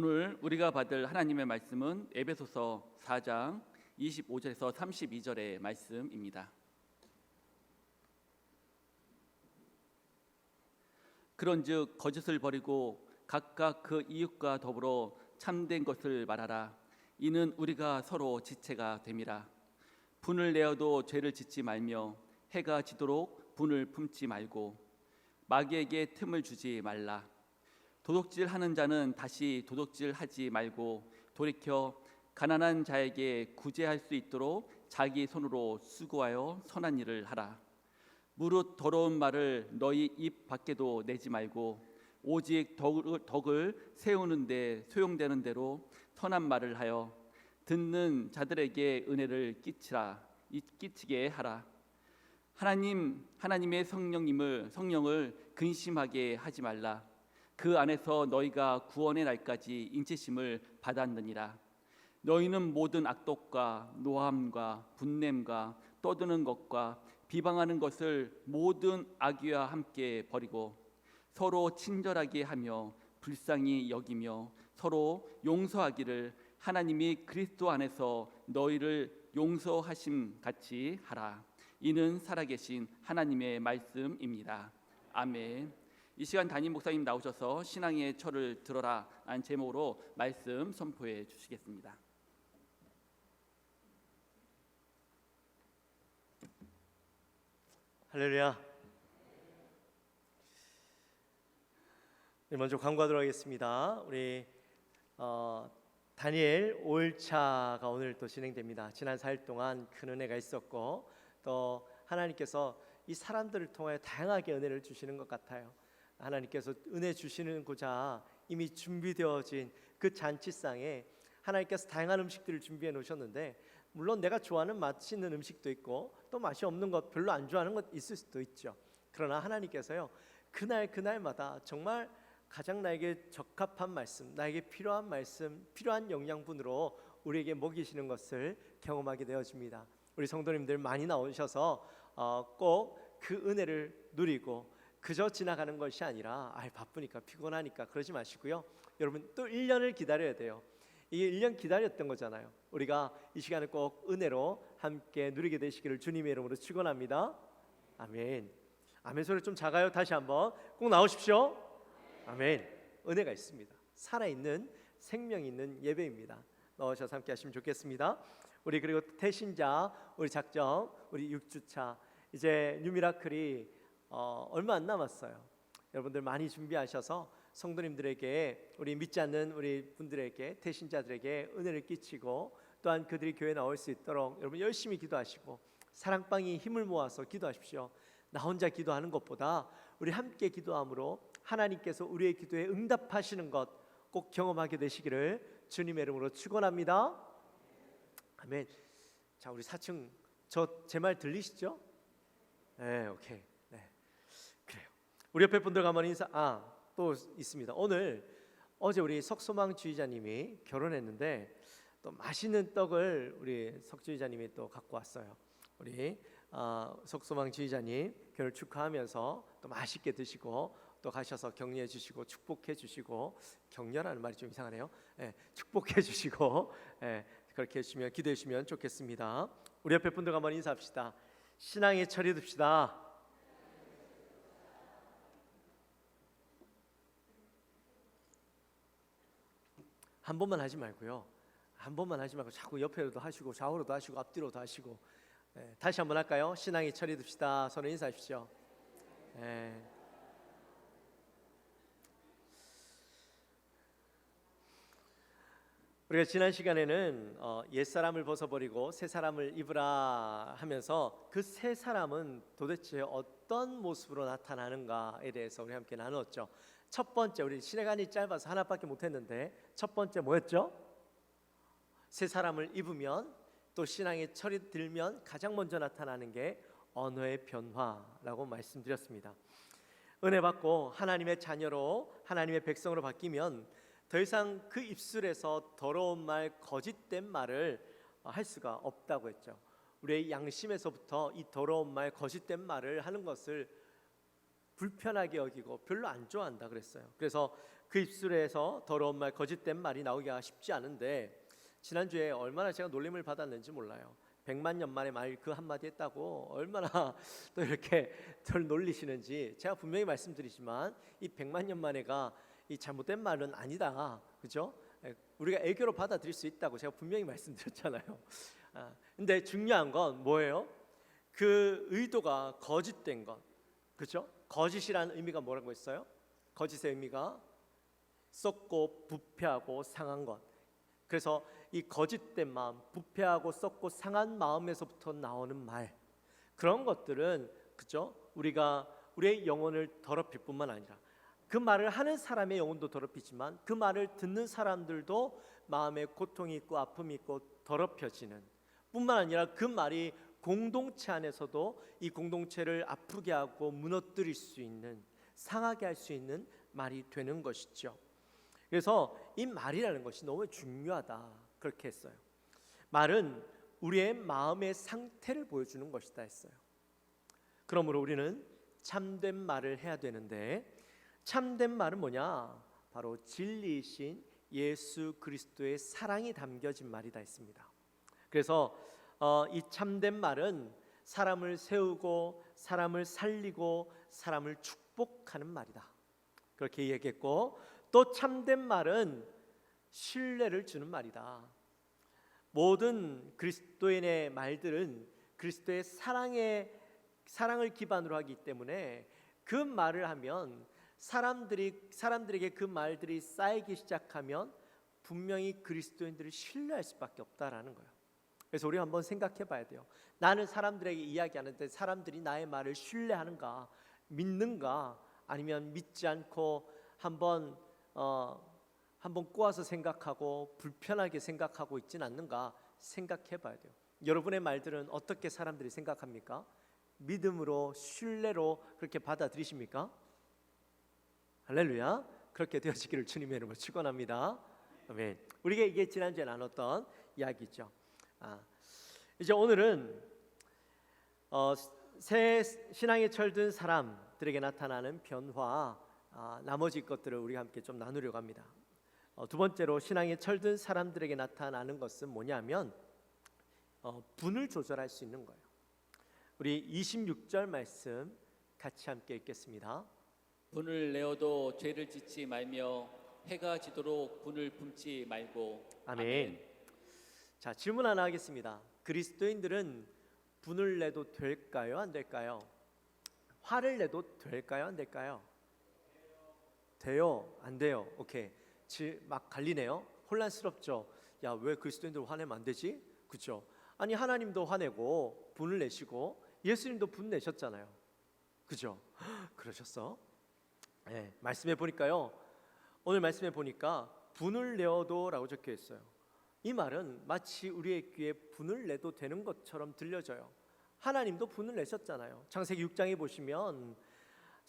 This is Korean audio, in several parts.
오늘 우리가 받을 하나님의 말씀은 에베소서 4장 25절에서 32절의 말씀입니다. 그런즉 거짓을 버리고 각각 그 이웃과 더불어 참된 것을 말하라. 이는 우리가 서로 지체가 됨이라. 분을 내어도 죄를 짓지 말며 해가 지도록 분을 품지 말고 마귀에게 틈을 주지 말라. 도둑질하는 자는 다시 도둑질하지 말고 돌이켜 가난한 자에게 구제할 수 있도록 자기 손으로 수고하여 선한 일을 하라. 무릇 더러운 말을 너희 입 밖에도 내지 말고 오직 덕을 세우는 데 소용되는 대로 선한 말을 하여 듣는 자들에게 은혜를 끼치게 하라. 하나님의 성령을 근심하게 하지 말라. 그 안에서 너희가 구원의 날까지 인치심을 받았느니라. 너희는 모든 악독과 노함과 분냄과 떠드는 것과 비방하는 것을 모든 악의와 함께 버리고 서로 친절하게 하며 불쌍히 여기며 서로 용서하기를 하나님이 그리스도 안에서 너희를 용서하심 같이 하라. 이는 살아계신 하나님의 말씀입니다. 아멘. 이 시간 담임 목사님 나오셔서 신앙의 철을 들어라 라는 제목으로 말씀 선포해 주시겠습니다. 할렐루야. 먼저 간구하도록 하겠습니다. 우리 다니엘 5일차가 오늘 또 진행됩니다. 지난 4일 동안 큰 은혜가 있었고 또 하나님께서 이 사람들을 통해 다양하게 은혜를 주시는 것 같아요. 하나님께서 은혜 주시는고자 이미 준비되어진 그 잔치상에 하나님께서 다양한 음식들을 준비해 놓으셨는데, 물론 내가 좋아하는 맛있는 음식도 있고 또 맛이 없는 것, 별로 안 좋아하는 것 있을 수도 있죠. 그러나 하나님께서요, 그날마다 정말 가장 나에게 적합한 말씀, 나에게 필요한 말씀, 필요한 영양분으로 우리에게 먹이시는 것을 경험하게 되어집니다. 우리 성도님들 많이 나오셔서 꼭 그 은혜를 누리고 그저 지나가는 것이 아니라 바쁘니까 피곤하니까 그러지 마시고요. 여러분 또 1년을 기다려야 돼요. 이게 1년 기다렸던 거잖아요. 우리가 이 시간을 꼭 은혜로 함께 누리게 되시기를 주님의 이름으로 축원합니다. 아멘. 아멘 소리 좀 작아요. 다시 한번 꼭 나오십시오. 아멘. 은혜가 있습니다. 살아있는 생명 있는 예배입니다. 나오셔서 함께 하시면 좋겠습니다. 우리 그리고 태신자 우리 작정 우리 6주차 이제 뉴미라클이 얼마 안 남았어요. 여러분들 많이 준비하셔서 성도님들에게, 우리 믿지 않는 우리 분들에게, 태신자들에게 은혜를 끼치고 또한 그들이 교회에 나올 수 있도록 여러분 열심히 기도하시고 사랑방이 힘을 모아서 기도하십시오. 나 혼자 기도하는 것보다 우리 함께 기도함으로 하나님께서 우리의 기도에 응답하시는 것 꼭 경험하게 되시기를 주님의 이름으로 축원합니다. 아멘. 자, 우리 4층 제 말 들리시죠? 네, 오케이. 네, 그래요. 우리 옆에 분들과 한번 인사. 또 있습니다. 어제 우리 석소망 주의자님이 결혼했는데 또 맛있는 떡을 우리 석 주의자님이 또 갖고 왔어요. 우리 석소망 주의자님 결혼 축하하면서 또 맛있게 드시고 또 가셔서 격려해 주시고 축복해 주시고, 격려라는 말이 좀 이상하네요. 축복해 주시고 그렇게 해주시면, 기도해 주시면 좋겠습니다. 우리 옆에 분들과 한번 인사합시다. 신앙의 철이 듭시다. 한 번만 하지 말고요. 한 번만 하지 말고 자꾸 옆에로도 하시고 좌우로도 하시고 앞뒤로도 하시고. 다시 한번 할까요? 신앙의 철이 듭시다. 서로 인사하십시오. 우리가 지난 시간에는 옛사람을 벗어버리고 새 사람을 입으라 하면서 그 새 사람은 도대체 어떤 모습으로 나타나는가에 대해서 우리 함께 나누었죠. 첫 번째, 우리 시간이 짧아서 하나밖에 못했는데 첫 번째 뭐였죠? 새 사람을 입으면, 또 신앙의 철이 들면 가장 먼저 나타나는 게 언어의 변화라고 말씀드렸습니다. 은혜 받고 하나님의 자녀로, 하나님의 백성으로 바뀌면 더 이상 그 입술에서 더러운 말, 거짓된 말을 할 수가 없다고 했죠. 우리의 양심에서부터 이 더러운 말, 거짓된 말을 하는 것을 불편하게 여기고 별로 안 좋아한다 그랬어요. 그래서 그 입술에서 더러운 말, 거짓된 말이 나오기가 쉽지 않은데 지난주에 얼마나 제가 놀림을 받았는지 몰라요. 100만 년 만에 말 그 한마디 했다고 얼마나 또 이렇게 덜 놀리시는지 제가 분명히 말씀드리지만 이 100만 년 만에가 이 잘못된 말은 아니다, 그죠? 우리가 애교로 받아들일 수 있다고 제가 분명히 말씀드렸잖아요. 근데 중요한 건 뭐예요? 그 의도가 거짓된 것, 그죠? 거짓이라는 의미가 뭐라고 했어요? 거짓의 의미가 썩고 부패하고 상한 것. 그래서 이 거짓된 마음, 부패하고 썩고 상한 마음에서부터 나오는 말, 그런 것들은 그죠? 우리가 우리의 영혼을 더럽힐 뿐만 아니라 그 말을 하는 사람의 영혼도 더럽히지만 그 말을 듣는 사람들도 마음에 고통이 있고 아픔이 있고 더럽혀지는 뿐만 아니라 그 말이 공동체 안에서도 이 공동체를 아프게 하고 무너뜨릴 수 있는, 상하게 할 수 있는 말이 되는 것이죠. 그래서 이 말이라는 것이 너무 중요하다, 그렇게 했어요. 말은 우리의 마음의 상태를 보여주는 것이다 했어요. 그러므로 우리는 참된 말을 해야 되는데, 참된 말은 뭐냐? 바로 진리이신 예수 그리스도의 사랑이 담겨진 말이다 했습니다. 그래서 이 참된 말은 사람을 세우고 사람을 살리고 사람을 축복하는 말이다, 그렇게 얘기했고, 또 참된 말은 신뢰를 주는 말이다. 모든 그리스도인의 말들은 그리스도의 사랑을 기반으로 하기 때문에 그 말을 하면 사람들에게 그 말들이 쌓이기 시작하면 분명히 그리스도인들을 신뢰할 수밖에 없다라는 거예요. 그래서 우리 한번 생각해 봐야 돼요. 나는 사람들에게 이야기하는데 사람들이 나의 말을 신뢰하는가, 믿는가, 아니면 믿지 않고 한번 꼬아서 생각하고 불편하게 생각하고 있진 않는가 생각해 봐야 돼요. 여러분의 말들은 어떻게 사람들이 생각합니까? 믿음으로, 신뢰로 그렇게 받아들이십니까? 할렐루야. 그렇게 되어지기를 주님의 이름으로 축원합니다. 아멘. 우리가 이게 지난주에 나눴던 이야기죠. 이제 오늘은 새 신앙에 철든 사람들에게 나타나는 변화, 나머지 것들을 우리가 함께 좀 나누려고 합니다. 두 번째로 신앙에 철든 사람들에게 나타나는 것은 뭐냐면 분을 조절할 수 있는 거예요. 우리 26절 말씀 같이 함께 읽겠습니다. 분을 내어도 죄를 짓지 말며 해가 지도록 분을 품지 말고. 아멘. 자, 질문 하나 하겠습니다. 그리스도인들은 분을 내도 될까요, 안 될까요? 화를 내도 될까요, 안 될까요? 돼요, 안 돼요? 오케이. 막 갈리네요. 혼란스럽죠. 야, 왜 그리스도인들 화내면 안 되지? 그렇죠? 아니, 하나님도 화내고 분을 내시고 예수님도 분 내셨잖아요. 그죠? 그러셨어? 네, 말씀해 보니까요. 오늘 말씀해 보니까 분을 내어도라고 적혀 있어요. 이 말은 마치 우리의 귀에 분을 내도 되는 것처럼 들려져요. 하나님도 분을 내셨잖아요. 창세기 6장에 보시면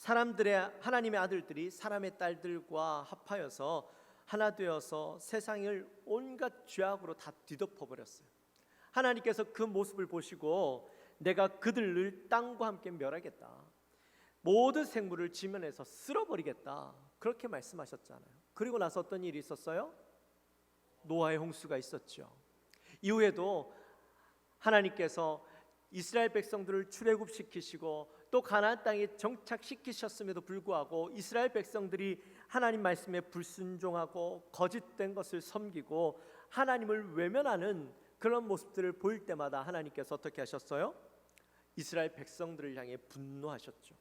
하나님의 아들들이 사람의 딸들과 합하여서 하나 되어서 세상을 온갖 죄악으로 다 뒤덮어 버렸어요. 하나님께서 그 모습을 보시고 내가 그들을 땅과 함께 멸하겠다, 모든 생물을 지면에서 쓸어버리겠다, 그렇게 말씀하셨잖아요. 그리고 나서 어떤 일이 있었어요? 노아의 홍수가 있었죠. 이후에도 하나님께서 이스라엘 백성들을 출애굽시키시고 또 가나안 땅에 정착시키셨음에도 불구하고 이스라엘 백성들이 하나님 말씀에 불순종하고 거짓된 것을 섬기고 하나님을 외면하는 그런 모습들을 보일 때마다 하나님께서 어떻게 하셨어요? 이스라엘 백성들을 향해 분노하셨죠.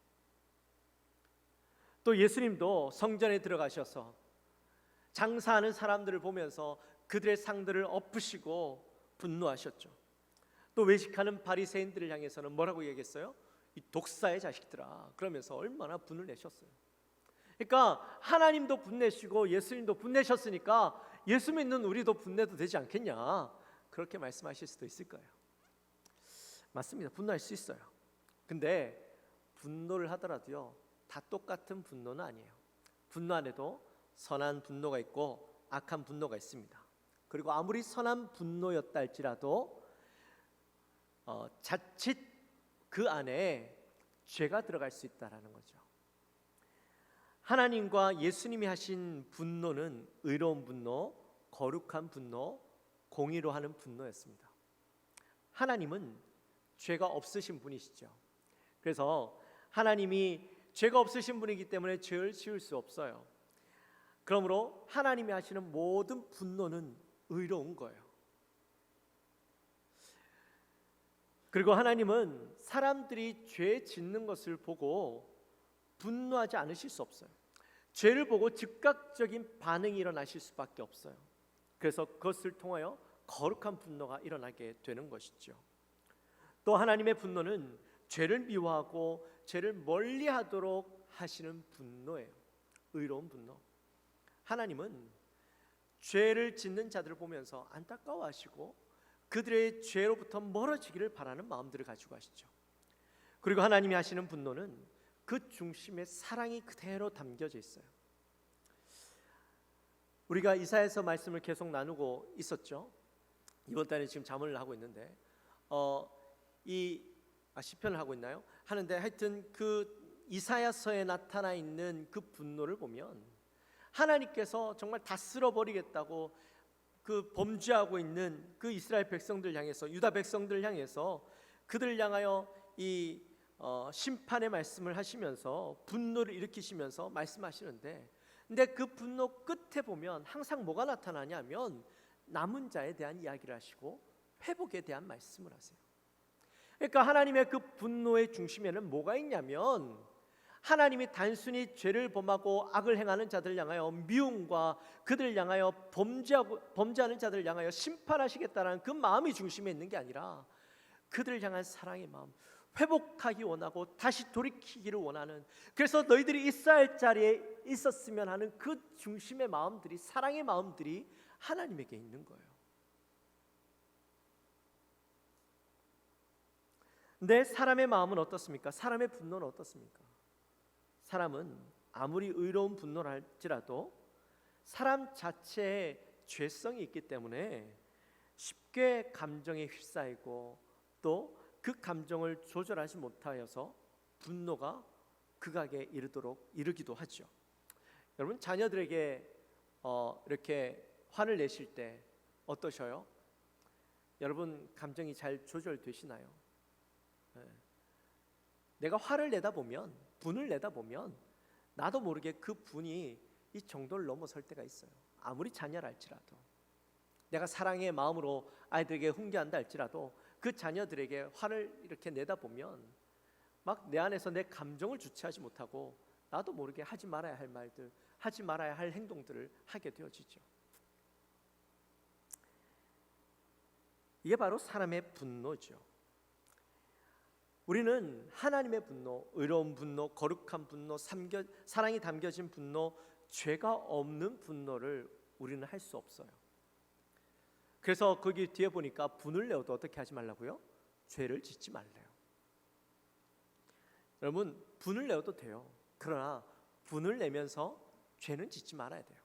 또 예수님도 성전에 들어가셔서 장사하는 사람들을 보면서 그들의 상들을 엎으시고 분노하셨죠. 또 외식하는 바리새인들을 향해서는 뭐라고 얘기했어요? 이 독사의 자식들아, 그러면서 얼마나 분을 내셨어요. 그러니까 하나님도 분내시고 예수님도 분내셨으니까 예수 믿는 우리도 분내도 되지 않겠냐, 그렇게 말씀하실 수도 있을 거예요. 맞습니다. 분노할 수 있어요. 근데 분노를 하더라도요, 다 똑같은 분노는 아니에요. 분노 안에도 선한 분노가 있고 악한 분노가 있습니다. 그리고 아무리 선한 분노였다 할지라도 자칫 그 안에 죄가 들어갈 수 있다라는 거죠. 하나님과 예수님이 하신 분노는 의로운 분노, 거룩한 분노, 공의로 하는 분노였습니다. 하나님은 죄가 없으신 분이시죠. 그래서 하나님이 죄가 없으신 분이기 때문에 죄를 지을 수 없어요. 그러므로 하나님이 하시는 모든 분노는 의로운 거예요. 그리고 하나님은 사람들이 죄 짓는 것을 보고 분노하지 않으실 수 없어요. 죄를 보고 즉각적인 반응이 일어나실 수밖에 없어요. 그래서 그것을 통하여 거룩한 분노가 일어나게 되는 것이죠. 또 하나님의 분노는 죄를 미워하고 죄를 멀리하도록 하시는 분노예요. 의로운 분노. 하나님은 죄를 짓는 자들을 보면서 안타까워하시고 그들의 죄로부터 멀어지기를 바라는 마음들을 가지고 하시죠. 그리고 하나님이 하시는 분노는 그 중심에 사랑이 그대로 담겨져 있어요. 우리가 이사야서 말씀을 계속 나누고 있었죠. 이번 달에 지금 자문을 하고 있는데 시편을 하고 있나요? 하는데 하여튼 그 이사야서에 나타나 있는 그 분노를 보면 하나님께서 정말 다 쓸어버리겠다고 그 범죄하고 있는 그 이스라엘 백성들 향해서, 유다 백성들 향해서 그들을 향하여 이 심판의 말씀을 하시면서 분노를 일으키시면서 말씀하시는데, 근데 그 분노 끝에 보면 항상 뭐가 나타나냐면 남은 자에 대한 이야기를 하시고 회복에 대한 말씀을 하세요. 그러니까 하나님의 그 분노의 중심에는 뭐가 있냐면 하나님이 단순히 죄를 범하고 악을 행하는 자들을 향하여 미움과 그들을 향하여 범죄하는 자들을 향하여 심판하시겠다는 그 마음이 중심에 있는 게 아니라 그들을 향한 사랑의 마음, 회복하기 원하고 다시 돌이키기를 원하는, 그래서 너희들이 있어야 할 자리에 있었으면 하는 그 중심의 마음들이, 사랑의 마음들이 하나님에게 있는 거예요. 근데 사람의 마음은 어떻습니까? 사람의 분노는 어떻습니까? 사람은 아무리 의로운 분노를 할지라도 사람 자체의 죄성이 있기 때문에 쉽게 감정에 휩싸이고 또 그 감정을 조절하지 못하여서 분노가 극악에 이르기도 하죠. 여러분, 자녀들에게 이렇게 화를 내실 때 어떠셔요? 여러분 감정이 잘 조절되시나요? 내가 화를 내다 보면, 분을 내다 보면 나도 모르게 그 분이 이 정도를 넘어설 때가 있어요. 아무리 자녀라 할지라도, 내가 사랑의 마음으로 아이들에게 훈계한다 할지라도 그 자녀들에게 화를 이렇게 내다 보면 막 내 안에서 내 감정을 주체하지 못하고 나도 모르게 하지 말아야 할 말들, 하지 말아야 할 행동들을 하게 되어지죠. 이게 바로 사람의 분노죠. 우리는 하나님의 분노, 의로운 분노, 거룩한 분노, 사랑이 담겨진 분노, 죄가 없는 분노를 우리는 할 수 없어요. 그래서 거기 뒤에 보니까 분을 내어도 어떻게 하지 말라고요? 죄를 짓지 말래요. 여러분, 분을 내어도 돼요. 그러나 분을 내면서 죄는 짓지 말아야 돼요.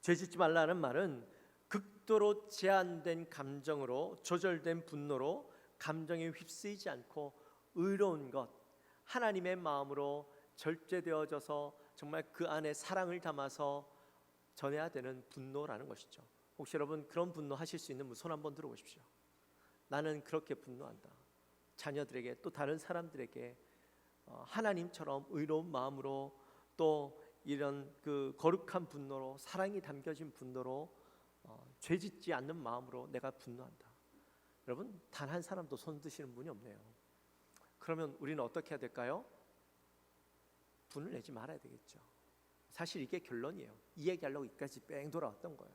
죄 짓지 말라는 말은 극도로 제한된 감정으로, 조절된 분노로 감정에 휩쓰이지 않고 의로운 것, 하나님의 마음으로 절제되어져서 정말 그 안에 사랑을 담아서 전해야 되는 분노라는 것이죠. 혹시 여러분 그런 분노 하실 수 있는 분 손 한번 들어보십시오. 나는 그렇게 분노한다. 자녀들에게, 또 다른 사람들에게 하나님처럼 의로운 마음으로, 또 이런 그 거룩한 분노로, 사랑이 담겨진 분노로, 죄짓지 않는 마음으로 내가 분노한다. 여러분, 단 한 사람도 손 드시는 분이 없네요. 그러면 우리는 어떻게 해야 될까요? 분을 내지 말아야 되겠죠. 사실 이게 결론이에요. 이 얘기하려고 여기까지 뺑 돌아왔던 거예요.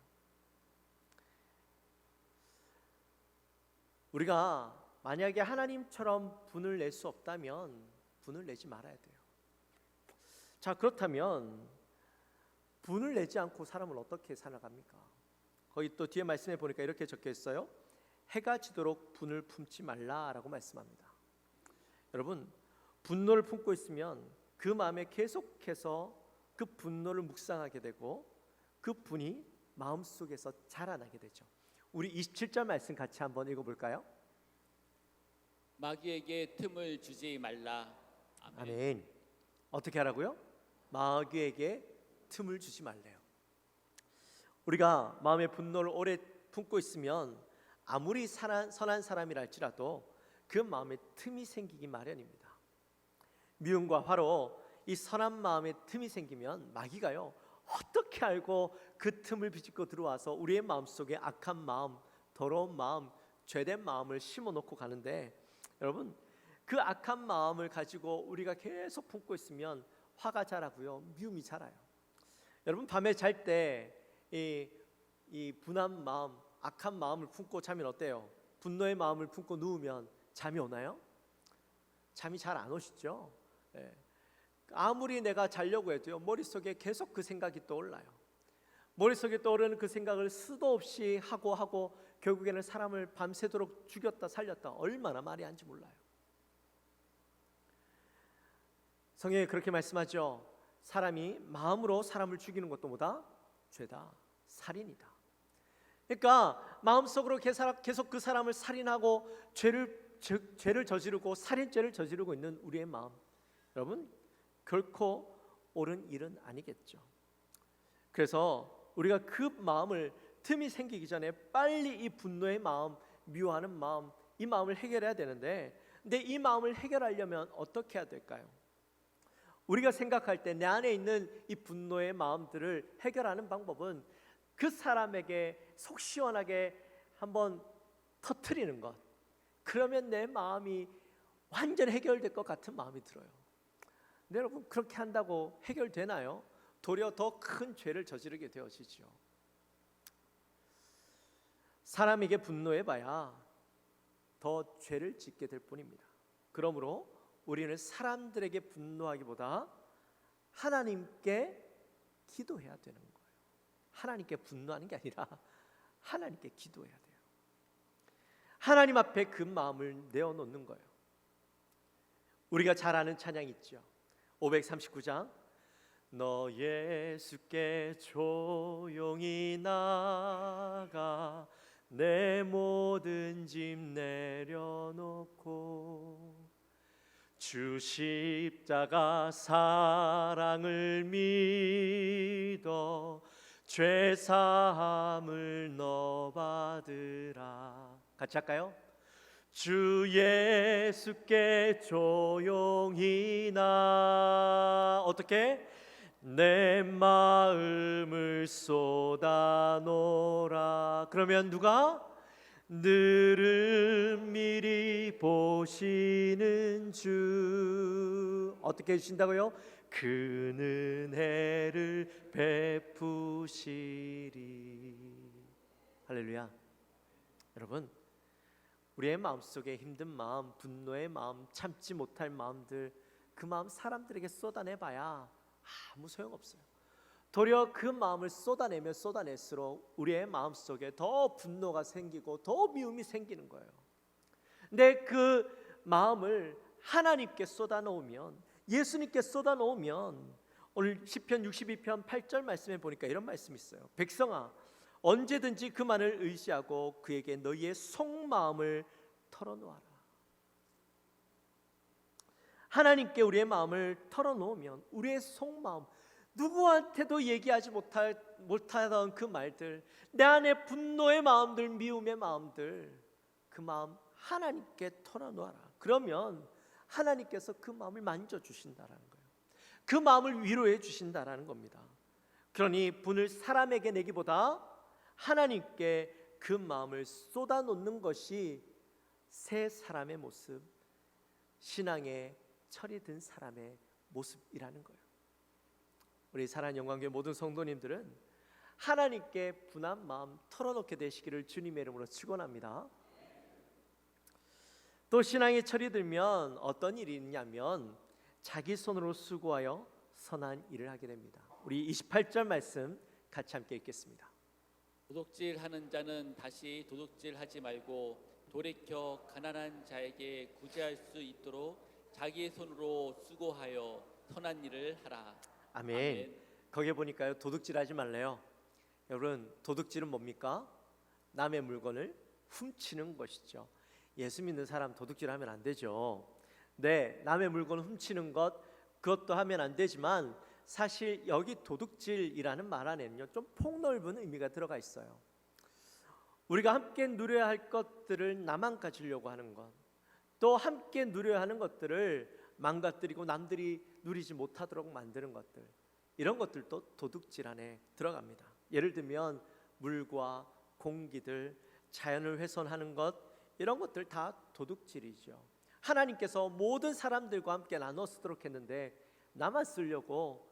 우리가 만약에 하나님처럼 분을 낼 수 없다면 분을 내지 말아야 돼요. 자, 그렇다면 분을 내지 않고 사람을 어떻게 살아갑니까? 거기 또 뒤에 말씀해 보니까 이렇게 적혀 있어요. 해가 지도록 분을 품지 말라라고 말씀합니다. 여러분, 분노를 품고 있으면 그 마음에 계속해서 그 분노를 묵상하게 되고 그 분이 마음속에서 자라나게 되죠. 우리 27절 말씀 같이 한번 읽어볼까요? 마귀에게 틈을 주지 말라. 아멘. 아멘. 어떻게 하라고요? 마귀에게 틈을 주지 말래요. 우리가 마음의 분노를 오래 품고 있으면 아무리 선한 사람이라 할지라도 그 마음에 틈이 생기기 마련입니다. 미움과 화로 이 선한 마음에 틈이 생기면 마귀가요, 어떻게 알고 그 틈을 비집고 들어와서 우리의 마음속에 악한 마음, 더러운 마음, 죄된 마음을 심어놓고 가는데, 여러분, 그 악한 마음을 가지고 우리가 계속 품고 있으면 화가 자라고요, 미움이 자라요. 여러분, 밤에 잘 때 이 분한 마음, 악한 마음을 품고 자면 어때요? 분노의 마음을 품고 누우면 잠이 오나요? 잠이 잘 안 오시죠? 예. 아무리 내가 자려고 해도요, 머릿속에 계속 그 생각이 떠올라요. 머릿속에 떠오르는 그 생각을 수도 없이 하고 결국에는 사람을 밤새도록 죽였다 살렸다, 얼마나 말이 안지 몰라요. 성경에 그렇게 말씀하죠. 사람이 마음으로 사람을 죽이는 것도 뭐다? 죄다, 살인이다. 그러니까 마음속으로 계속 그 사람을 살인하고 죄를 저지르고 살인죄를 저지르고 있는 우리의 마음, 여러분, 결코 옳은 일은 아니겠죠. 그래서 우리가 그 마음을, 틈이 생기기 전에 빨리 이 분노의 마음, 미워하는 마음, 이 마음을 해결해야 되는데, 근데 이 마음을 해결하려면 어떻게 해야 될까요? 우리가 생각할 때 내 안에 있는 이 분노의 마음들을 해결하는 방법은 그 사람에게 속 시원하게 한번 터뜨리는 것. 그러면 내 마음이 완전 해결될 것 같은 마음이 들어요. 근데 여러분, 그렇게 한다고 해결되나요? 도리어 더 큰 죄를 저지르게 되어지죠. 사람에게 분노해봐야 더 죄를 짓게 될 뿐입니다. 그러므로 우리는 사람들에게 분노하기보다 하나님께 기도해야 되는 거예요. 하나님께 분노하는 게 아니라 하나님께 기도해야 돼요. 하나님 앞에 그 마음을 내어놓는 거예요. 우리가 잘 아는 찬양 있죠. 539장, 너 예수께 조용히 나가 내 모든 짐 내려놓고 주 십자가 사랑을 믿어 죄 사함을 너 받으라. 같이 할까요? 주 예수께 조용히 어떻게? 내 마음을 쏟아놓으라. 그러면 누가? 늘은 미리 보시는 주 어떻게 해주신다고요? 그 은혜를 베푸시리. 할렐루야. 여러분, 우리의 마음속에 힘든 마음, 분노의 마음, 참지 못할 마음들, 그 마음 사람들에게 쏟아내봐야 아무 소용없어요. 도리어 그 마음을 쏟아내면 쏟아낼수록 우리의 마음속에 더 분노가 생기고 더 미움이 생기는 거예요. 근데 그 마음을 하나님께 쏟아놓으면, 예수님께 쏟아놓으면, 오늘 시편 62편 8절 말씀에 보니까 이런 말씀이 있어요. 백성아, 언제든지 그만을 의지하고 그에게 너희의 속마음을 털어놓아라. 하나님께 우리의 마음을 털어놓으면 우리의 속마음, 누구한테도 얘기하지 못하던 그 말들, 내 안에 분노의 마음들, 미움의 마음들, 그 마음 하나님께 털어놓아라. 그러면 하나님께서 그 마음을 만져주신다라는 거예요. 그 마음을 위로해 주신다라는 겁니다. 그러니 분을 사람에게 내기보다 하나님께 그 마음을 쏟아놓는 것이 새 사람의 모습, 신앙의 철이 든 사람의 모습이라는 거예요. 우리 사랑하는 영광교회 모든 성도님들은 하나님께 분한 마음 털어놓게 되시기를 주님의 이름으로 축원합니다. 또 신앙의 철이 들면 어떤 일이 있냐면 자기 손으로 수고하여 선한 일을 하게 됩니다. 우리 28절 말씀 같이 함께 읽겠습니다. 도둑질하는 자는 다시 도둑질하지 말고 돌이켜 가난한 자에게 구제할 수 있도록 자기의 손으로 수고하여 선한 일을 하라. 아멘. 아멘. 거기에 보니까요, 도둑질하지 말래요. 여러분, 도둑질은 뭡니까? 남의 물건을 훔치는 것이죠. 예수 믿는 사람 도둑질하면 안 되죠. 네, 남의 물건을 훔치는 것, 그것도 하면 안 되지만 사실 여기 도둑질이라는 말 안에는요 좀 폭넓은 의미가 들어가 있어요. 우리가 함께 누려야 할 것들을 나만 가지려고 하는 것, 또 함께 누려야 하는 것들을 망가뜨리고 남들이 누리지 못하도록 만드는 것들, 이런 것들도 도둑질 안에 들어갑니다. 예를 들면 물과 공기들, 자연을 훼손하는 것, 이런 것들 다 도둑질이죠. 하나님께서 모든 사람들과 함께 나눠 쓰도록 했는데 나만 쓰려고,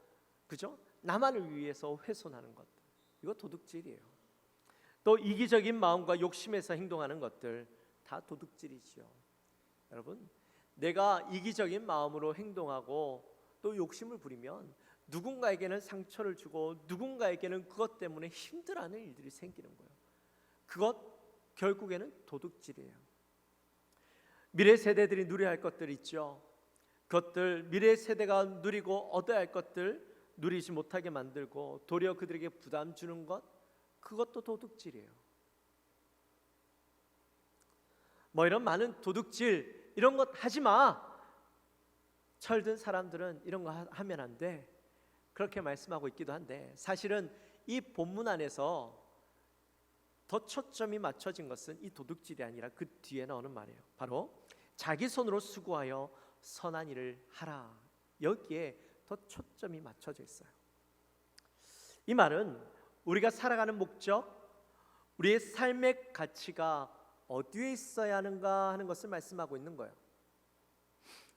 그죠? 나만을 위해서 훼손하는 것들, 이거 도둑질이에요. 또 이기적인 마음과 욕심에서 행동하는 것들 다 도둑질이죠. 여러분, 내가 이기적인 마음으로 행동하고 또 욕심을 부리면 누군가에게는 상처를 주고 누군가에게는 그것 때문에 힘들어하는 일들이 생기는 거예요. 그것 결국에는 도둑질이에요. 미래 세대들이 누려야 할 것들 있죠. 그것들, 미래 세대가 누리고 얻어야 할 것들 누리지 못하게 만들고 도리어 그들에게 부담 주는 것, 그것도 도둑질이에요. 뭐 이런 많은 도둑질, 이런 것 하지 마. 철든 사람들은 이런 거 하면 안 돼, 그렇게 말씀하고 있기도 한데, 사실은 이 본문 안에서 더 초점이 맞춰진 것은 이 도둑질이 아니라 그 뒤에 나오는 말이에요. 바로 자기 손으로 수고하여 선한 일을 하라. 여기에 더 초점이 맞춰져 있어요. 이 말은 우리가 살아가는 목적, 우리의 삶의 가치가 어디에 있어야 하는가 하는 것을 말씀하고 있는 거예요.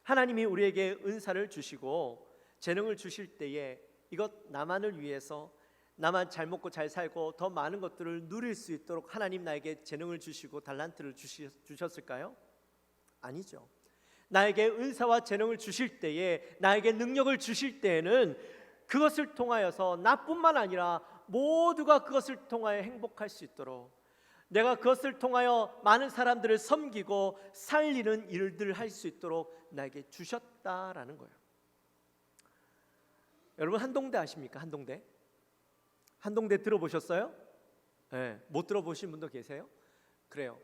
하나님이 우리에게 은사를 주시고 재능을 주실 때에 이것 나만을 위해서, 나만 잘 먹고 잘 살고 더 많은 것들을 누릴 수 있도록 하나님 나에게 재능을 주시고 달란트를 주셨을까요? 아니죠. 나에게 은사와 재능을 주실 때에, 나에게 능력을 주실 때에는 그것을 통하여서 나뿐만 아니라 모두가 그것을 통하여 행복할 수 있도록, 내가 그것을 통하여 많은 사람들을 섬기고 살리는 일들을 할 수 있도록 나에게 주셨다라는 거예요. 여러분, 한동대 아십니까? 한동대? 한동대 들어보셨어요? 네, 못 들어보신 분도 계세요? 그래요.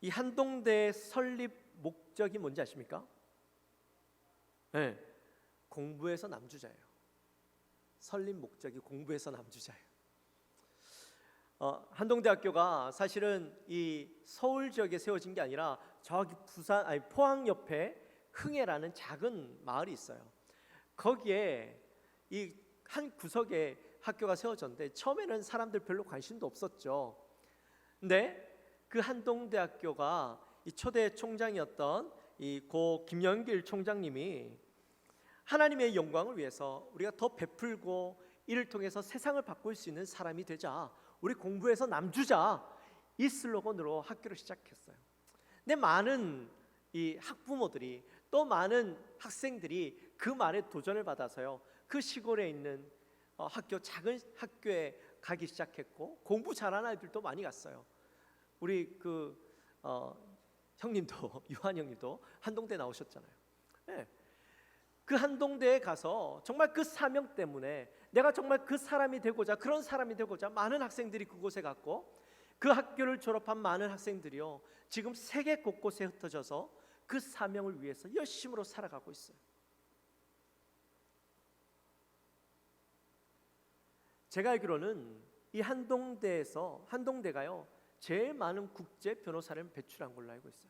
이 한동대의 설립 목적이 뭔지 아십니까? 네, 공부에서 남주자예요. 설립 목적이 공부에서 남주자예요. 한동대학교가 사실은 이 서울 지역에 세워진 게 아니라 저기 포항 옆에 흥해라는 작은 마을이 있어요. 거기에 이 한 구석에 학교가 세워졌는데 처음에는 사람들 별로 관심도 없었죠. 근데 그 한동대학교가 이 초대 총장이었던 이 고 김영길 총장님이 하나님의 영광을 위해서 우리가 더 베풀고 이를 통해서 세상을 바꿀 수 있는 사람이 되자, 우리 공부해서 남주자, 이 슬로건으로 학교를 시작했어요. 근데 많은 이 학부모들이, 또 많은 학생들이 그 말에 도전을 받아서요, 그 시골에 있는 작은 학교에 가기 시작했고, 공부 잘하는 아이들도 많이 갔어요. 우리 형님도 유한 형님도 한동대 나오셨잖아요. 네. 그 한동대에 가서 정말 그 사명 때문에 내가 정말 그 사람이 되고자, 그런 사람이 되고자 많은 학생들이 그곳에 갔고, 그 학교를 졸업한 많은 학생들이요, 지금 세계 곳곳에 흩어져서 그 사명을 위해서 열심으로 살아가고 있어요. 제가 알기로는 이 한동대가요 제일 많은 국제 변호사를 배출한 걸로 알고 있어요.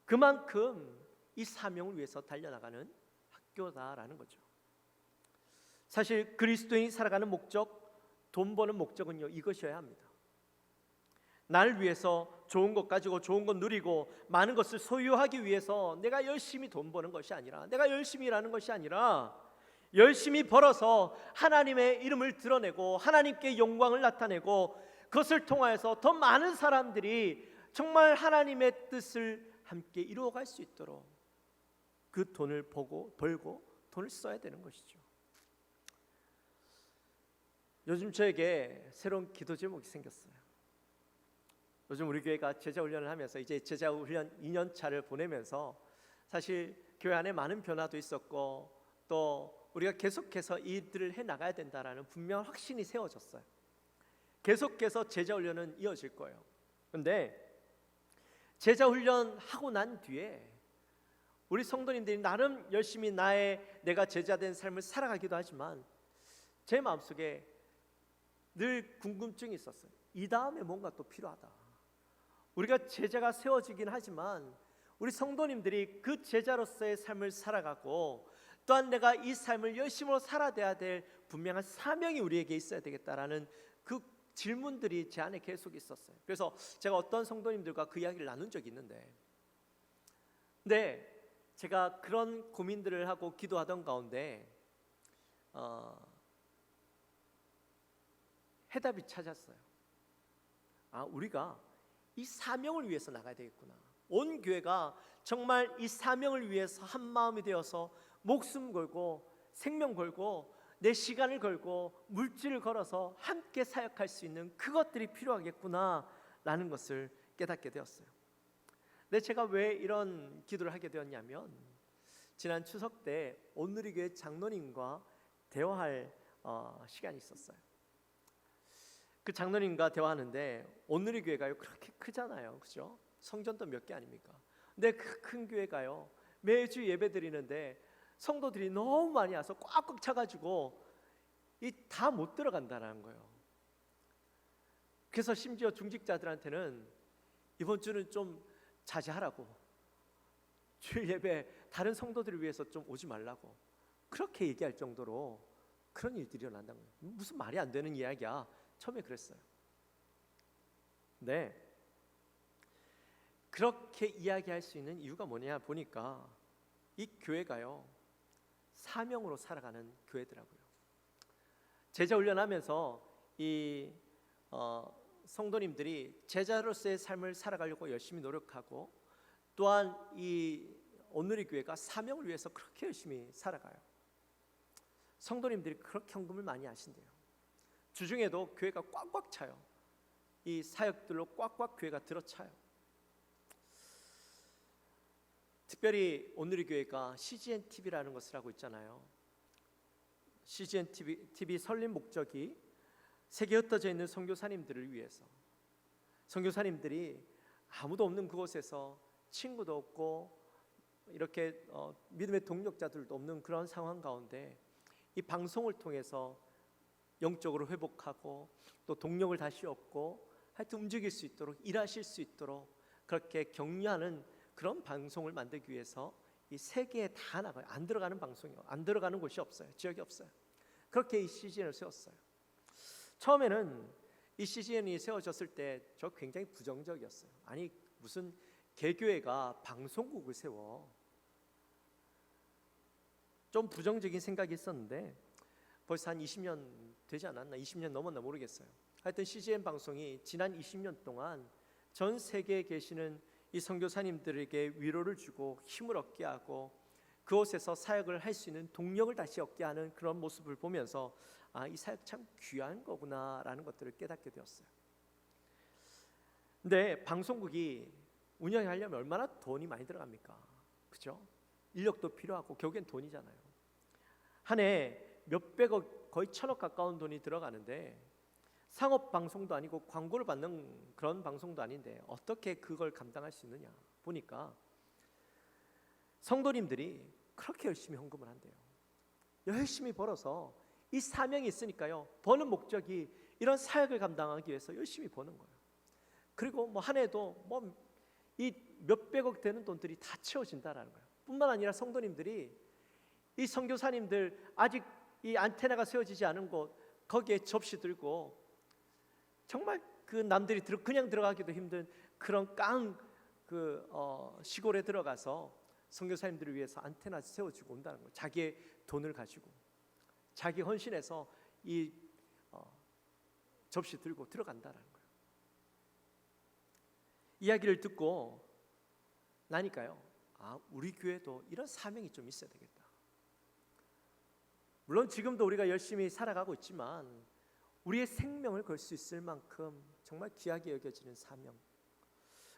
그만큼 이 사명을 위해서 달려나가는 학교다라는 거죠. 사실 그리스도인이 살아가는 목적, 돈 버는 목적은요, 이것이어야 합니다. 날 위해서 좋은 것 가지고 좋은 것 누리고 많은 것을 소유하기 위해서 내가 열심히 돈 버는 것이 아니라, 내가 열심히 일하는 것이 아니라, 열심히 벌어서 하나님의 이름을 드러내고 하나님께 영광을 나타내고 그것을 통하여서 더 많은 사람들이 정말 하나님의 뜻을 함께 이루어갈 수 있도록 그 돈을 벌고 돈을 써야 되는 것이죠. 요즘 저에게 새로운 기도 제목이 생겼어요. 요즘 우리 교회가 제자훈련을 하면서 이제 제자훈련 2년 차를 보내면서 사실 교회 안에 많은 변화도 있었고, 또 우리가 계속해서 이들을 해나가야 된다라는 분명한 확신이 세워졌어요. 계속해서 제자훈련은 이어질 거예요. 그런데 제자훈련 하고 난 뒤에 우리 성도님들이 나름 열심히 내가 제자된 삶을 살아가기도 하지만 제 마음속에 늘 궁금증이 있었어요. 이 다음에 뭔가 또 필요하다. 우리가 제자가 세워지긴 하지만 우리 성도님들이 그 제자로서의 삶을 살아가고 또한 내가 이 삶을 열심으로 살아야 될 분명한 사명이 우리에게 있어야 되겠다라는 그 질문들이 제 안에 계속 있었어요. 그래서 제가 어떤 성도님들과 그 이야기를 나눈 적이 있는데, 제가 그런 고민들을 하고 기도하던 가운데 해답이 찾았어요. 우리가 이 사명을 위해서 나가야 되겠구나. 온 교회가 정말 이 사명을 위해서 한 마음이 되어서 목숨 걸고 생명 걸고 내 시간을 걸고 물질을 걸어서 함께 사역할 수 있는 그것들이 필요하겠구나라는 것을 깨닫게 되었어요. 근데 제가 왜 이런 기도를 하게 되었냐면, 지난 추석 때 온누리교회 장로님과 대화할 시간이 있었어요. 그 장로님과 대화하는데, 온누리교회가요 그렇게 크잖아요, 그죠? 성전도 몇 개 아닙니까? 근데 그 큰 교회가요 매주 예배 드리는데 성도들이 너무 많이 와서 꽉꽉 차가지고 다 못 들어간다는 거예요. 그래서 심지어 중직자들한테는 이번 주는 좀 자제하라고, 주일 예배 다른 성도들을 위해서 좀 오지 말라고 그렇게 얘기할 정도로 그런 일들이 일어난다는 거예요. 무슨 말이 안 되는 이야기야. 처음에 그랬어요. 네, 그렇게 이야기할 수 있는 이유가 뭐냐 보니까 이 교회가요 사명으로 살아가는 교회더라고요. 제자 훈련하면서 이 성도님들이 제자로서의 삶을 살아가려고 열심히 노력하고, 또한 이 온누리교회가 사명을 위해서 그렇게 열심히 살아가요. 성도님들이 그렇게 헌금을 많이 하신대요. 주중에도 교회가 꽉꽉 차요. 이 사역들로 꽉꽉 교회가 들어차요. 특별히 온누리교회가 CGN TV라는 것을 하고 있잖아요. CGN TV 설립 목적이 세계에 흩어져 있는 선교사님들을 위해서, 선교사님들이 아무도 없는 그곳에서 친구도 없고 이렇게 믿음의 동력자들도 없는 그런 상황 가운데 이 방송을 통해서 영적으로 회복하고 또 동력을 다시 얻고 하여튼 움직일 수 있도록, 일하실 수 있도록 그렇게 격려하는 그런 방송을 만들기 위해서 이 세계에 다 나가요. 안 들어가는 방송이요, 안 들어가는 곳이 없어요. 지역이 없어요. 그렇게 이 CGN을 세웠어요. 처음에는 이 CGN이 세워졌을 때 저 굉장히 부정적이었어요. 아니 무슨 개교회가 방송국을 세워, 좀 부정적인 생각이 있었는데 벌써 한 20년 되지 않았나, 20년 넘었나 모르겠어요. 하여튼 CGN 방송이 지난 20년 동안 전 세계에 계시는 이 선교사님들에게 위로를 주고 힘을 얻게 하고 그곳에서 사역을 할 수 있는 동력을 다시 얻게 하는 그런 모습을 보면서 이 사역 참 귀한 거구나라는 것들을 깨닫게 되었어요. 근데 방송국이 운영하려면 얼마나 돈이 많이 들어갑니까? 그죠? 인력도 필요하고 결국엔 돈이잖아요. 한 해 몇백억, 거의 천억 가까운 돈이 들어가는데 상업 방송도 아니고 광고를 받는 그런 방송도 아닌데 어떻게 그걸 감당할 수 있느냐 보니까 성도님들이 그렇게 열심히 헌금을 한대요. 열심히 벌어서 이 사명이 있으니까요, 버는 목적이 이런 사역을 감당하기 위해서 열심히 버는 거예요. 그리고 뭐 한 해도 이 몇백억 되는 돈들이 다 채워진다라는 거예요. 뿐만 아니라 성도님들이 이 선교사님들 아직 이 안테나가 세워지지 않은 곳 거기에 접시 들고 정말 그 남들이 그냥 들어가기도 힘든 그런 시골에 들어가서 선교사님들을 위해서 안테나 세워주고 온다는 거예요. 자기의 돈을 가지고 자기 헌신해서 이 접시 들고 들어간다는 거예요. 이야기를 듣고 나니까요, 우리 교회도 이런 사명이 좀 있어야 되겠다. 물론 지금도 우리가 열심히 살아가고 있지만 우리의 생명을 걸 수 있을 만큼 정말 귀하게 여겨지는 사명,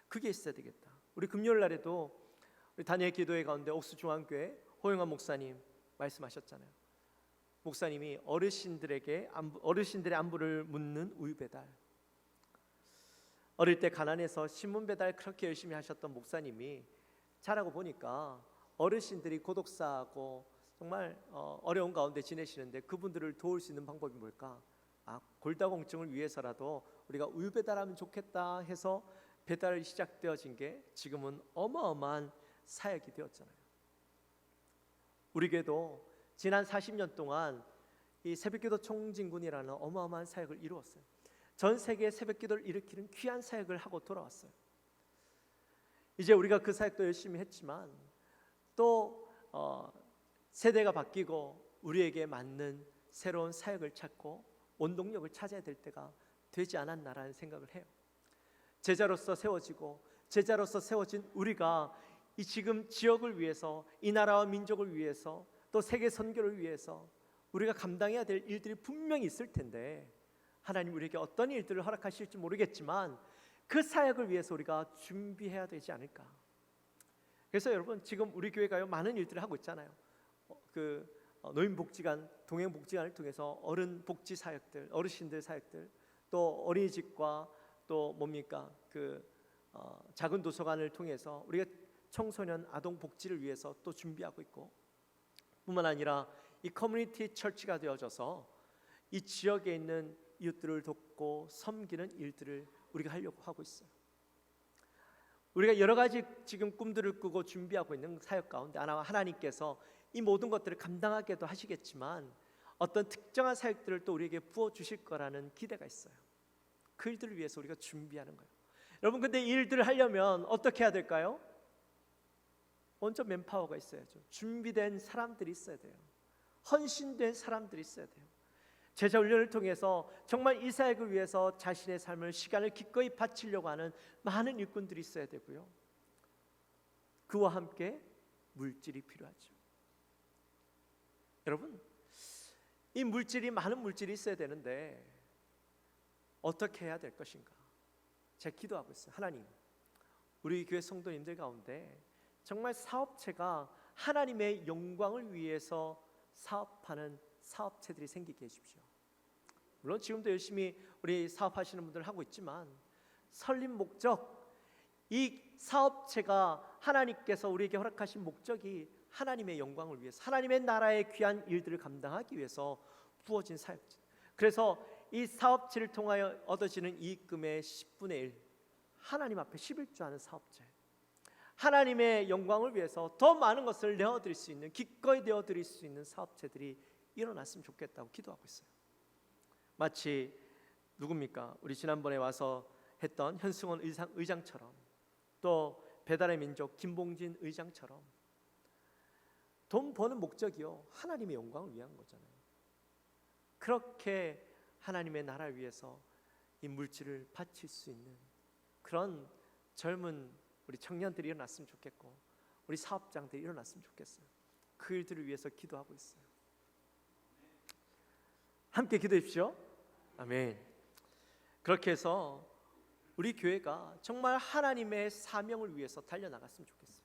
그게 있어야 되겠다. 우리 금요일 날에도 우리 단일 기도회 가운데 옥수중앙교회 호영환 목사님 말씀하셨잖아요. 목사님이 어르신들의 안부를 묻는 우유 배달, 어릴 때 가난해서 신문 배달 그렇게 열심히 하셨던 목사님이 자라고 보니까 어르신들이 고독사하고 정말 어려운 가운데 지내시는데 그분들을 도울 수 있는 방법이 뭘까? 골다공증을 위해서라도 우리가 우유 배달하면 좋겠다 해서 배달이 시작되어진 게 지금은 어마어마한 사역이 되었잖아요. 우리 교회도 지난 40년 동안 이 새벽기도 총진군이라는 어마어마한 사역을 이루었어요. 전 세계에 새벽기도를 일으키는 귀한 사역을 하고 돌아왔어요. 이제 우리가 그 사역도 열심히 했지만 또 세대가 바뀌고 우리에게 맞는 새로운 사역을 찾고 원동력을 찾아야 될 때가 되지 않았나라는 생각을 해요. 제자로서 세워지고 제자로서 세워진 우리가 이 지금 지역을 위해서, 이 나라와 민족을 위해서, 또 세계 선교를 위해서 우리가 감당해야 될 일들이 분명히 있을 텐데 하나님 우리에게 어떤 일들을 허락하실지 모르겠지만 그 사역을 위해서 우리가 준비해야 되지 않을까. 그래서 여러분 지금 우리 교회가요 많은 일들을 하고 있잖아요. 노인복지관, 동행복지관을 통해서 어른 복지 사역들, 어르신들 사역들, 또 어린이집과 또 뭡니까 작은 도서관을 통해서 우리가 청소년 아동 복지를 위해서 또 준비하고 있고, 뿐만 아니라 이 커뮤니티 처치가 되어져서 이 지역에 있는 이웃들을 돕고 섬기는 일들을 우리가 하려고 하고 있어요. 우리가 여러 가지 지금 꿈들을 꾸고 준비하고 있는 사역 가운데 하나님께서 이 모든 것들을 감당하게도 하시겠지만 어떤 특정한 사역들을 또 우리에게 부어주실 거라는 기대가 있어요. 그 일들을 위해서 우리가 준비하는 거예요. 여러분 근데 이 일들을 하려면 어떻게 해야 될까요? 먼저 맨파워가 있어야죠. 준비된 사람들이 있어야 돼요. 헌신된 사람들이 있어야 돼요. 제자 훈련을 통해서 정말 이 사역을 위해서 자신의 삶을, 시간을 기꺼이 바치려고 하는 많은 일꾼들이 있어야 되고요. 그와 함께 물질이 필요하죠. 여러분, 이 많은 물질이 있어야 되는데 어떻게 해야 될 것인가? 제가 기도하고 있어요. 하나님, 우리 교회 성도님들 가운데 정말 사업체가 하나님의 영광을 위해서 사업하는 사업체들이 생기게 해주십시오. 물론 지금도 열심히 우리 사업하시는 분들 하고 있지만 설립 목적, 이 사업체가 하나님께서 우리에게 허락하신 목적이 하나님의 영광을 위해서, 하나님의 나라의 귀한 일들을 감당하기 위해서 부어진 사역체. 그래서 이 사업체를 통하여 얻어지는 이익금의 10분의 1 하나님 앞에 11조하는 사업체, 하나님의 영광을 위해서 더 많은 것을 내어드릴 수 있는, 기꺼이 내어드릴 수 있는 사업체들이 일어났으면 좋겠다고 기도하고 있어요. 마치 누굽니까? 우리 지난번에 와서 했던 현승원 의장처럼, 또 배달의 민족 김봉진 의장처럼 돈 버는 목적이요 하나님의 영광을 위한 거잖아요. 그렇게 하나님의 나라를 위해서 이 물질을 바칠 수 있는 그런 젊은 우리 청년들이 일어났으면 좋겠고, 우리 사업장들이 일어났으면 좋겠어요. 그 일들을 위해서 기도하고 있어요. 함께 기도해 주십시오. 아멘. 그렇게 해서 우리 교회가 정말 하나님의 사명을 위해서 달려나갔으면 좋겠어요.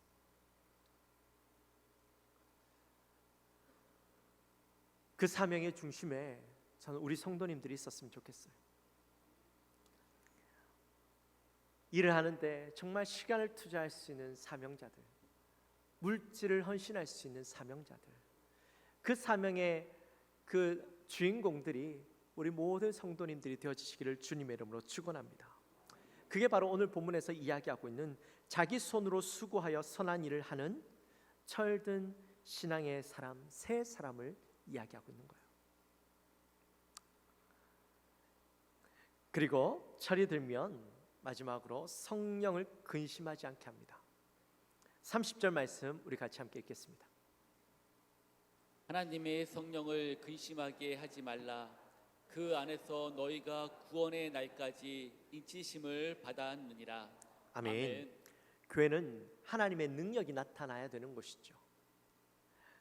그 사명의 중심에 저는 우리 성도님들이 있었으면 좋겠어요. 일을 하는데 정말 시간을 투자할 수 있는 사명자들, 물질을 헌신할 수 있는 사명자들, 그 사명의 그 주인공들이 우리 모든 성도님들이 되어지시기를 주님의 이름으로 축원합니다. 그게 바로 오늘 본문에서 이야기하고 있는 자기 손으로 수고하여 선한 일을 하는 철든 신앙의 사람 세 사람을 이야기하고 있는 거예요. 그리고 철이 들면 마지막으로 성령을 근심하지 않게 합니다. 30절 말씀 우리 같이 함께 읽겠습니다. 하나님의 성령을 근심하게 하지 말라. 그 안에서 너희가 구원의 날까지 인치심을 받았느니라. 아멘. 아멘. 교회는 하나님의 능력이 나타나야 되는 곳이죠.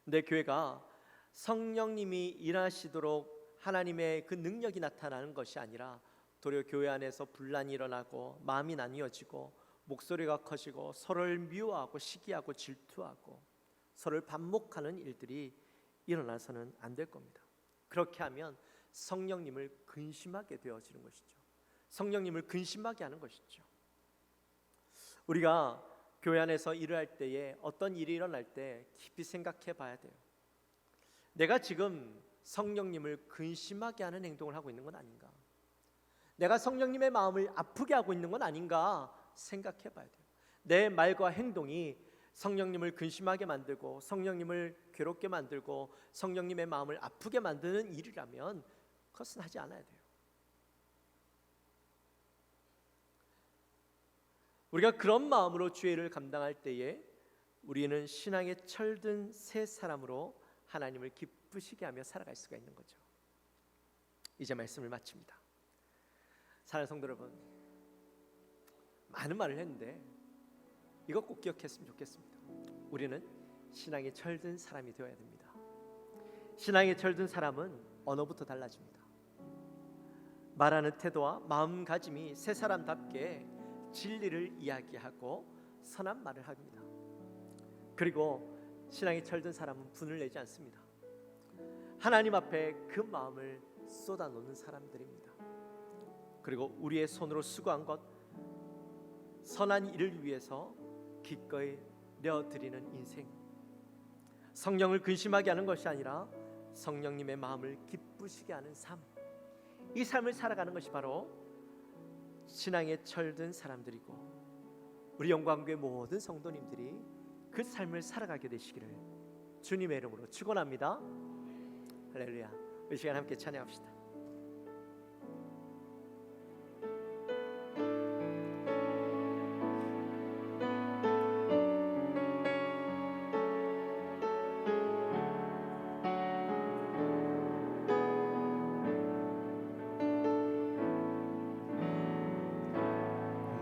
근데 교회가 성령님이 일하시도록 하나님의 그 능력이 나타나는 것이 아니라 도리어 교회 안에서 분란이 일어나고 마음이 나뉘어지고 목소리가 커지고 서로를 미워하고 시기하고 질투하고 서로를 반목하는 일들이 일어나서는 안 될 겁니다. 그렇게 하면 성령님을 근심하게 되어지는 것이죠. 성령님을 근심하게 하는 것이죠. 우리가 교회 안에서 일을 할 때에 어떤 일이 일어날 때 깊이 생각해 봐야 돼요. 내가 지금 성령님을 근심하게 하는 행동을 하고 있는 건 아닌가? 내가 성령님의 마음을 아프게 하고 있는 건 아닌가 생각해 봐야 돼요. 내 말과 행동이 성령님을 근심하게 만들고 성령님을 괴롭게 만들고 성령님의 마음을 아프게 만드는 일이라면 그것은 하지 않아야 돼요. 우리가 그런 마음으로 주의 일을 감당할 때에 우리는 신앙에 철든 새 사람으로 하나님을 기쁘시게 하며 살아갈 수가 있는 거죠. 이제 말씀을 마칩니다. 사랑하는 성도 여러분, 많은 말을 했는데 이거 꼭 기억했으면 좋겠습니다. 우리는 신앙에 철든 사람이 되어야 됩니다. 신앙에 철든 사람은 언어부터 달라집니다. 말하는 태도와 마음가짐이 새 사람답게 진리를 이야기하고 선한 말을 합니다. 그리고 신앙에 철든 사람은 분을 내지 않습니다. 하나님 앞에 그 마음을 쏟아놓는 사람들입니다. 그리고 우리의 손으로 수고한 것 선한 일을 위해서 기꺼이 내어드리는 인생, 성령을 근심하게 하는 것이 아니라 성령님의 마음을 기쁘시게 하는 삶, 이 삶을 살아가는 것이 바로 신앙에 철든 사람들이고 우리 영광교회 모든 성도님들이 그 삶을 살아가게 되시기를 주님의 이름으로 축원합니다. 할렐루야. 우리 시간 함께 찬양합시다.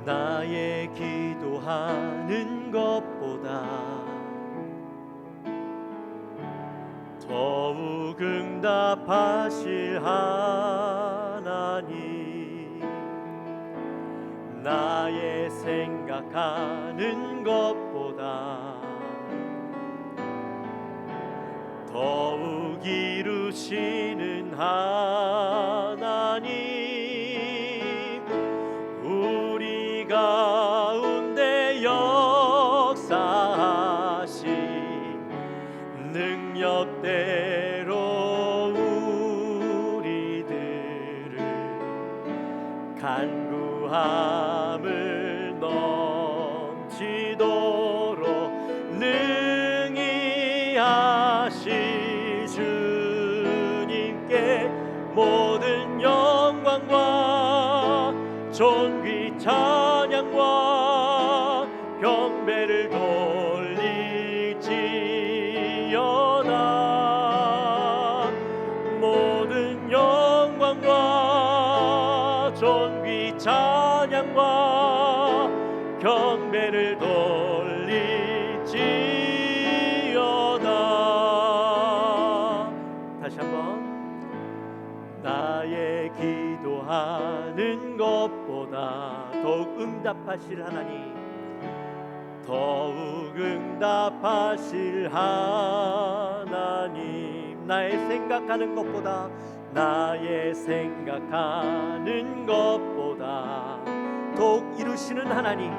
나의 기도하는 것보다 더욱 응답하실 하나님, 나의 생각하는 것보다 더욱 이루시는 하나님, 우리 가운데 역사하신 능력대로 우리들을 간구함을 넘치도록 능히 하실 주님께 모든 영광과 존귀 찬양과 경배를 돌릴지어다. 모든 영광과 존귀 찬양과 경배를 돌릴지어다. 다시 한번. 나의 기도하는 것보다 더욱 응답하실 하나님, 더욱 응답하실 하나님, 나의 생각하는 것보다, 나의 생각하는 것보다 더욱 이루시는 하나님,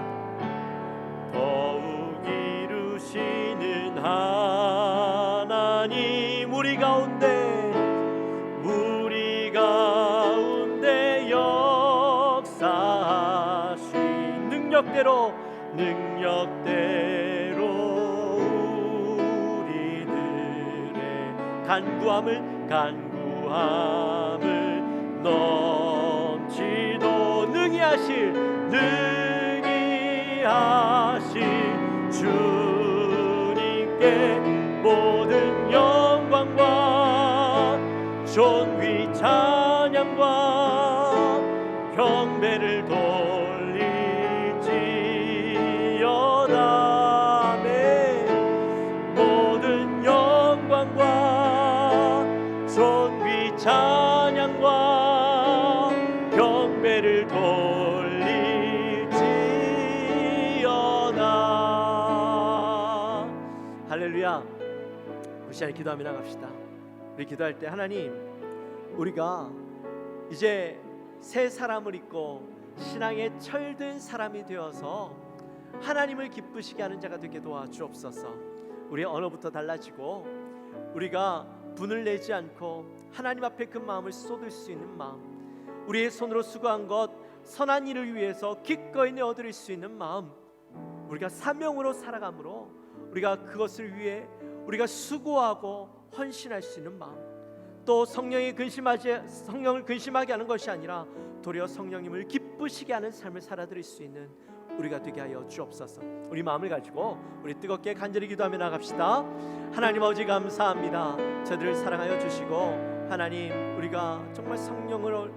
더욱 이루시는 하나님, 우리 가운데 역사하신 능력대로 우리들의 간구함을 넘치도 능히 하실 주님께 모든 영광과 존귀 찬양과 경배를 돌릴지어다. 모든 영광과 존귀 찬양과 경배를 돌릴지어다. 할렐루야. 우리 시간에 기도하며 나갑시다. 우리 기도할 때 하나님, 우리가 이제 새 사람을 입고 신앙에 철든 사람이 되어서 하나님을 기쁘시게 하는 자가 되게 도와주옵소서. 우리의 언어부터 달라지고 우리가 분을 내지 않고 하나님 앞에 그 마음을 쏟을 수 있는 마음, 우리의 손으로 수고한 것 선한 일을 위해서 기꺼이 내어드릴 수 있는 마음, 우리가 사명으로 살아감으로 우리가 그것을 위해 우리가 수고하고 헌신할 수 있는 마음, 또 성령을 근심하게 하는 것이 아니라 도리어 성령님을 기쁘시게 하는 삶을 살아드릴 수 있는 우리가 되게 하여 주옵소서. 우리 마음을 가지고 우리 뜨겁게 간절히 기도하며 나갑시다. 하나님 아버지 감사합니다. 저들을 사랑하여 주시고 하나님, 우리가 정말 성령으로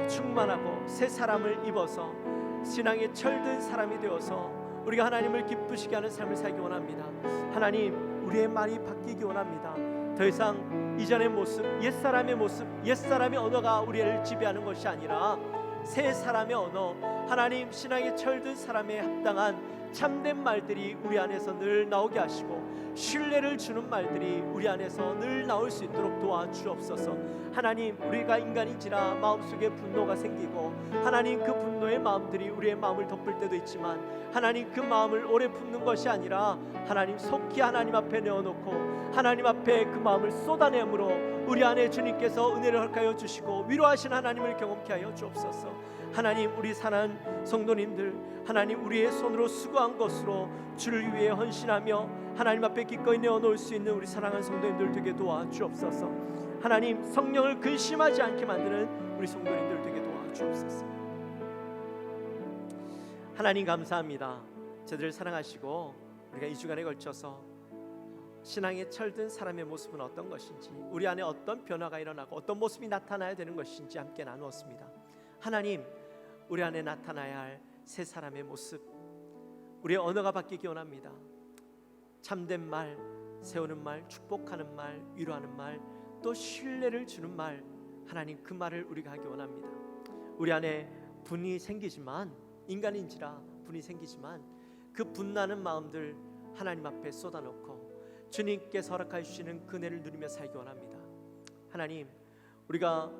충만하고 새 사람을 입어서 신앙에 철든 사람이 되어서 우리가 하나님을 기쁘시게 하는 삶을 살기 원합니다. 하나님, 우리의 말이 바뀌기 원합니다. 더 이상 이전의 모습, 옛사람의 모습, 옛사람의 언어가 우리를 지배하는 것이 아니라 새 사람의 언어, 하나님 신앙에 철든 사람에 합당한 참된 말들이 우리 안에서 늘 나오게 하시고 신뢰를 주는 말들이 우리 안에서 늘 나올 수 있도록 도와주옵소서. 하나님, 우리가 인간인지라 마음속에 분노가 생기고 하나님 그 분노의 마음들이 우리의 마음을 덮을 때도 있지만 하나님 그 마음을 오래 품는 것이 아니라 하나님 속히 하나님 앞에 내어놓고 하나님 앞에 그 마음을 쏟아내므로 우리 안에 주님께서 은혜를 허락하여 주시고 위로하신 하나님을 경험케 하여 주옵소서. 하나님, 우리 사랑하는 성도님들, 하나님 우리의 손으로 수고한 것으로 주를 위해 헌신하며 하나님 앞에 기꺼이 내어놓을 수 있는 우리 사랑하는 성도님들 되게 도와주옵소서. 하나님, 성령을 근심하지 않게 만드는 우리 성도님들 되게 도와주옵소서. 하나님 감사합니다. 저들을 사랑하시고 우리가 이 주간에 걸쳐서 신앙에 철든 사람의 모습은 어떤 것인지, 우리 안에 어떤 변화가 일어나고 어떤 모습이 나타나야 되는 것인지 함께 나누었습니다. 하나님, 우리 안에 나타나야 할 새 사람의 모습, 우리의 언어가 바뀌기 원합니다. 참된 말, 세우는 말, 축복하는 말, 위로하는 말, 또 신뢰를 주는 말, 하나님 그 말을 우리가 하기 원합니다. 우리 안에 분이 생기지만, 인간인지라 분이 생기지만 그 분나는 마음들 하나님 앞에 쏟아놓고 주님께서 허락하여 주시는 그 은혜를 누리며 살기 원합니다. 하나님, 우리가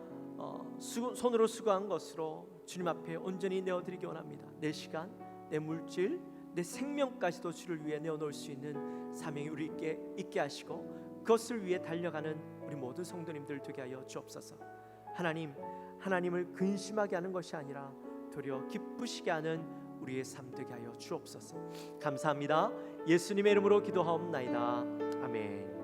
손으로 수고한 것으로 주님 앞에 온전히 내어드리기 원합니다. 내 시간, 내 물질, 내 생명까지도 주를 위해 내어놓을 수 있는 사명이 우리에게 있게 하시고 그것을 위해 달려가는 우리 모든 성도님들 되게 하여 주옵소서. 하나님, 하나님을 근심하게 하는 것이 아니라 도리어 기쁘시게 하는 우리의 삶 되게 하여 주옵소서. 감사합니다. 예수님의 이름으로 기도하옵나이다. 아멘.